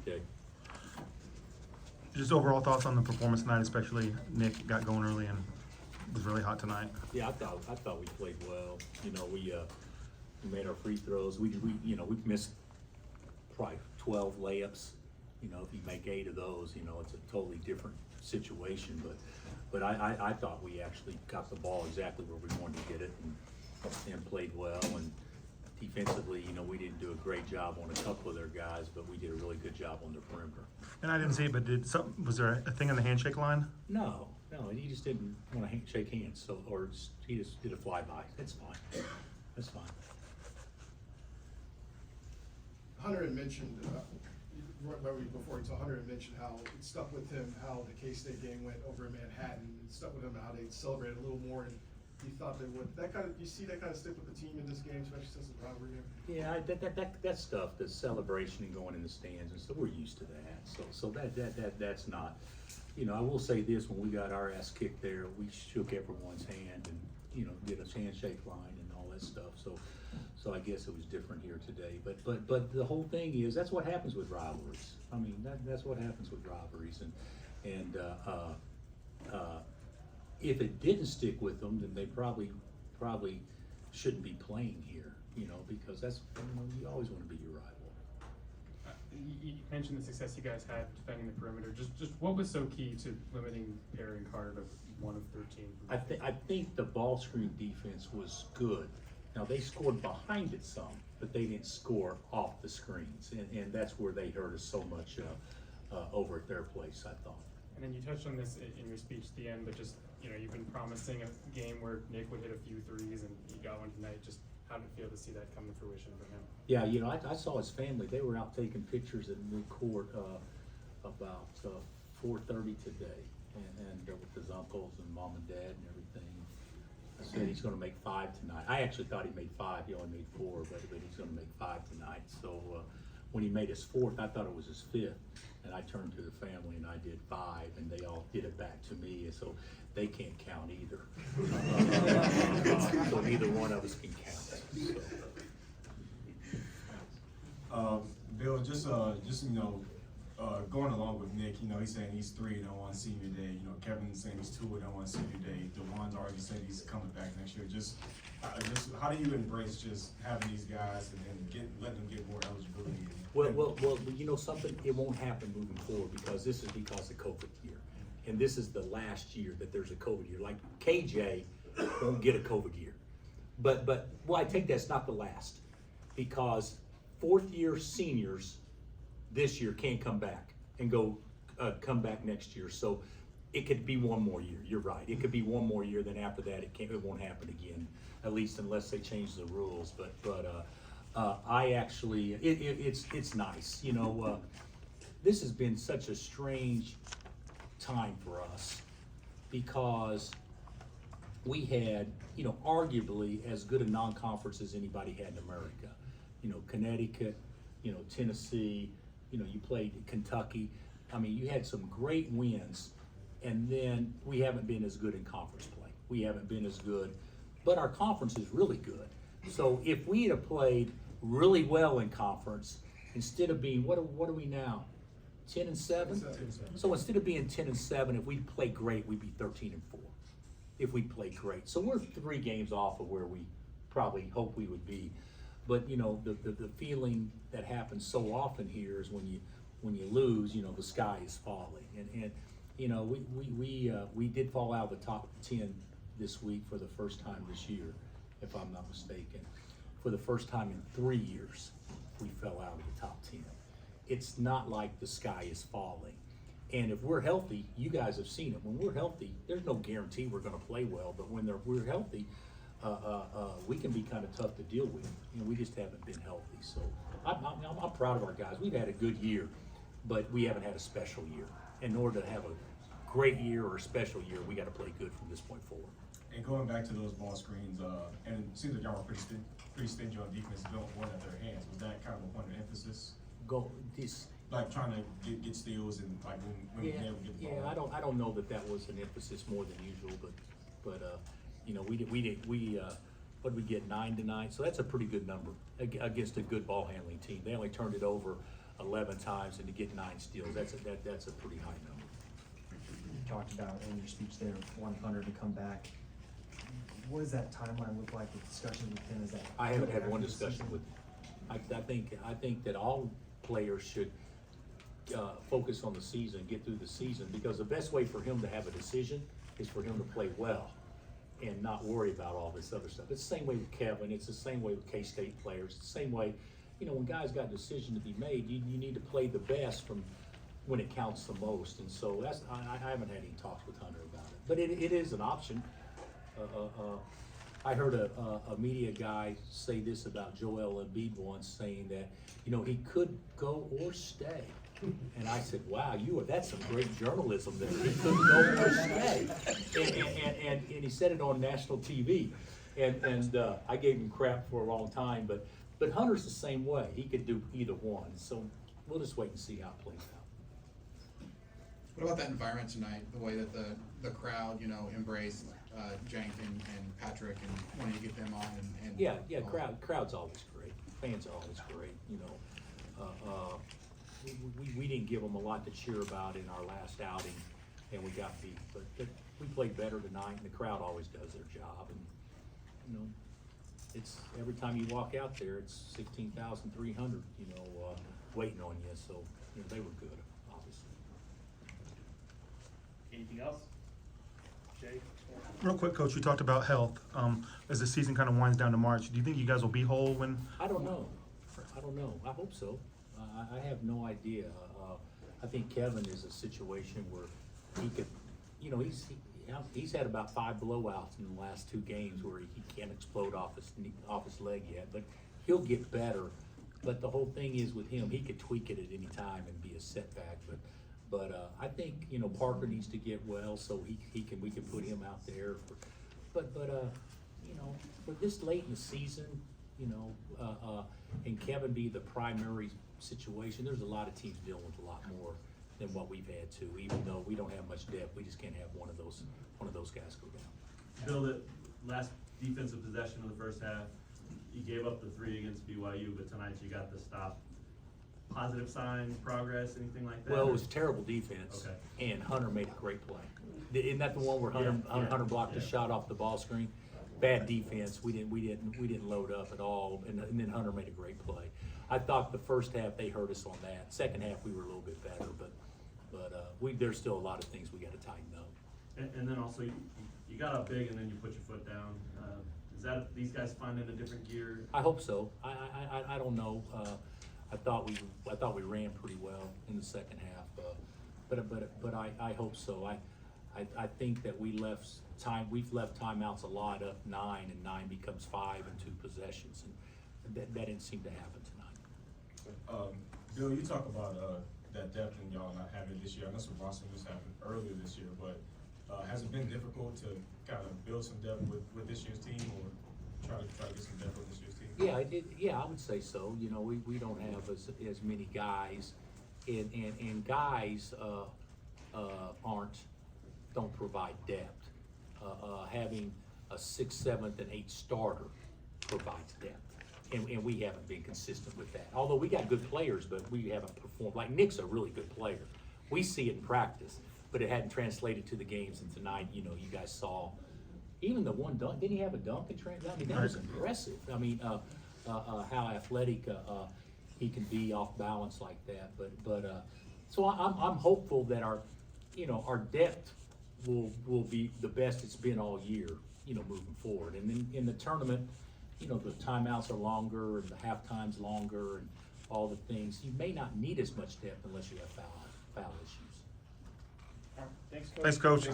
Okay. Just overall thoughts on the performance tonight, especially Nick got going early and was really hot tonight. Yeah, I thought we played well. You know, we made our free throws. We missed probably 12 layups. You know, if you make 8 of those, you know, it's a totally different situation. But I thought we actually got the ball exactly where we wanted to get it and played well. And defensively, you know, we didn't do a great job on a couple of their guys, but we did a really good job on the perimeter. And I didn't see it, but was there a thing on the handshake line? No, he just didn't want to shake hands, he just did a flyby. That's fine. That's fine. Hunter had mentioned, before he told Hunter had mentioned how it stuck with him, how the K-State game went over in Manhattan. It stuck with him, how they celebrated a little more, and he thought they would. You see that kind of stick with the team in this game, especially since it's a rivalry game? Yeah, that stuff, the celebration and going in the stands and stuff, we're used to that. So that's not, you know, I will say this, when we got our ass kicked there, we shook everyone's hand and, you know, did a handshake line and all that stuff. So I guess it was different here today. But the whole thing is, that's what happens with rivalries. I mean, that's what happens with rivalries. And if it didn't stick with them, then they probably shouldn't be playing here, you know, because that's, you know, you always want to be your rival. You mentioned the success you guys had defending the perimeter. Just what was so key to limiting Perry and Carter to 1 of 13? I think the ball screen defense was good. Now, they scored behind it some, but they didn't score off the screens, and that's where they hurt us so much over at their place, I thought. And then you touched on this in your speech at the end, but just, you know, you've been promising a game where Nick would hit a few threes, and he got one tonight. Just how did it feel to see that come to fruition for him? Yeah, you know, I saw his family. They were out taking pictures at midcourt about 4:30 today, and with his uncles and mom and dad and everything. I said he's going to make 5 tonight. I actually thought he made 5. He only made 4, but he's going to make 5 tonight. So when he made his 4th, I thought it was his 5th, and I turned to the family and I did 5, and they all did it back to me, and so they can't count either. So neither one of us can count. So. Bill, just you know, going along with Nick, you know, he's saying he's 3 and don't want to see him today. You know, Kevin's saying he's 2 and don't want to see him today. DeJuan's already said he's coming back next year. Just how do you embrace just having these guys and then let them get more eligibility? Well, you know something, it won't happen moving forward because this is because of COVID year. And this is the last year that there's a COVID year. Like KJ won't get a COVID year. But well, I think that's not the last, because 4th year seniors this year can't come back and come back next year. So it could be one more year. You're right. It could be one more year. Then after that, it won't happen again, at least unless they change the rules. But I actually, it's nice. You know, this has been such a strange time for us because we had, you know, arguably as good a non-conference as anybody had in America. You know, Connecticut, you know, Tennessee, you know, you played Kentucky. I mean, you had some great wins, and then we haven't been as good in conference play. We haven't been as good, but our conference is really good. So if we had played really well in conference, instead of being, what are we now? 10-7? So instead of being 10-7, if we play great, we'd be 13-4. If we play great. So we're 3 games off of where we probably hope we would be. But you know, the feeling that happens so often here is when you lose, you know, the sky is falling. And you know, we did fall out of the top 10 this week for the first time this year, if I'm not mistaken. For the first time in 3 years, we fell out of the top 10. It's not like the sky is falling. And if we're healthy, you guys have seen it. When we're healthy, there's no guarantee we're going to play well. But when we're healthy, we can be kind of tough to deal with. You know, we just haven't been healthy. So I'm proud of our guys. We've had a good year, but we haven't had a special year. In order to have a great year or a special year, we got to play good from this point forward. And going back to those ball screens, and it seems like y'all were pretty stingy on defense, don't want at their hands. Was that kind of a point of emphasis? Like trying to get steals and like when Yeah, they would get the ball. I don't know that was an emphasis more than usual, but you know, what did we get, 9 tonight? So that's a pretty good number against a good ball handling team. They only turned it over 11 times and to get 9 steals, that's a pretty high number. You talked about in your speech there, wanting Hunter to come back. What does that timeline look like with discussions with him? Is that? I haven't had one after the discussion season? with him. I think that all players should focus on the season, get through the season, because the best way for him to have a decision is for him to play well and not worry about all this other stuff. It's the same way with Kevin. It's the same way with K-State players. It's the same way, you know, when guys got a decision to be made, you need to play the best from when it counts the most. And so I haven't had any talks with Hunter about it, but it is an option. I heard a media guy say this about Joel Embiid once, saying that, you know, he could go or stay. And I said, wow, that's some great journalism there. He couldn't go or stay. And he said it on national TV. And I gave him crap for a long time, but Hunter's the same way. He could do either one. So we'll just wait and see how it plays out. What about that environment tonight, the way that the crowd, you know, embraced Jank and Patrick and wanting to get them on and Yeah, crowd's always great. Fans are always great, you know. We didn't give them a lot to cheer about in our last outing, and we got beat. But we played better tonight, and the crowd always does their job. And, you know, it's every time you walk out there, it's 16,300, you know, waiting on you. So, you know, they were good, obviously. Anything else? Jay? Real quick, Coach, you talked about health. As the season kind of winds down to March, do you think you guys will be whole when? I don't know. I hope so. I have no idea. I think Kevin is a situation where he could, you know, he's had about 5 blowouts in the last 2 games where he can't explode off his leg yet, but he'll get better. But the whole thing is with him, he could tweak it at any time and be a setback. But I think, you know, Parker needs to get well so we can put him out there. But you know, for this late in the season, you know, and Kevin be the primary situation, there's a lot of teams dealing with a lot more than what we've had to. Even though we don't have much depth, we just can't have one of those guys go down. Bill, that last defensive possession of the first half, you gave up the 3 against BYU, but tonight you got the stop. Positive signs, progress, anything like that? Well, it was terrible defense, Okay. and Hunter made a great play. Isn't that the one where Yeah. Hunter blocked the Yeah. shot off the ball screen? Bad defense. We didn't load up at all, and then Hunter made a great play. I thought the first half they hurt us on that. Second half we were a little bit better, but there's still a lot of things we got to tighten up. And then also, you got up big and then you put your foot down. Is that these guys finding a different gear? I hope so. I don't know. I thought we ran pretty well in the second half, but I hope so. I think that we've left timeouts a lot, up 9, and 9 becomes 5 in 2 possessions, and that didn't seem to happen tonight. Bill, you talk about that depth in y'all not having it this year. I know some Boston was happened earlier this year, but has it been difficult to kind of build some depth with this year's team, or try to get some depth with this year's team? Yeah, I would say so. You know, we don't have as many guys, and guys don't provide depth. Having a 6th, 7th, and 8th starter provides depth. And we haven't been consistent with that. Although we got good players, but we haven't performed. Like Nick's a really good player. We see it in practice, but it hadn't translated to the games. And tonight, you know, you guys saw even the one dunk. Didn't he have a dunk in transit? I mean, that was impressive. I mean, how athletic he can be off balance like that. But so I'm hopeful that our depth will be the best it's been all year, you know, moving forward. And then in the tournament, you know, the timeouts are longer and the halftime's longer and all the things. You may not need as much depth unless you have foul issues. All right, thanks, Coach. Thanks, Coach.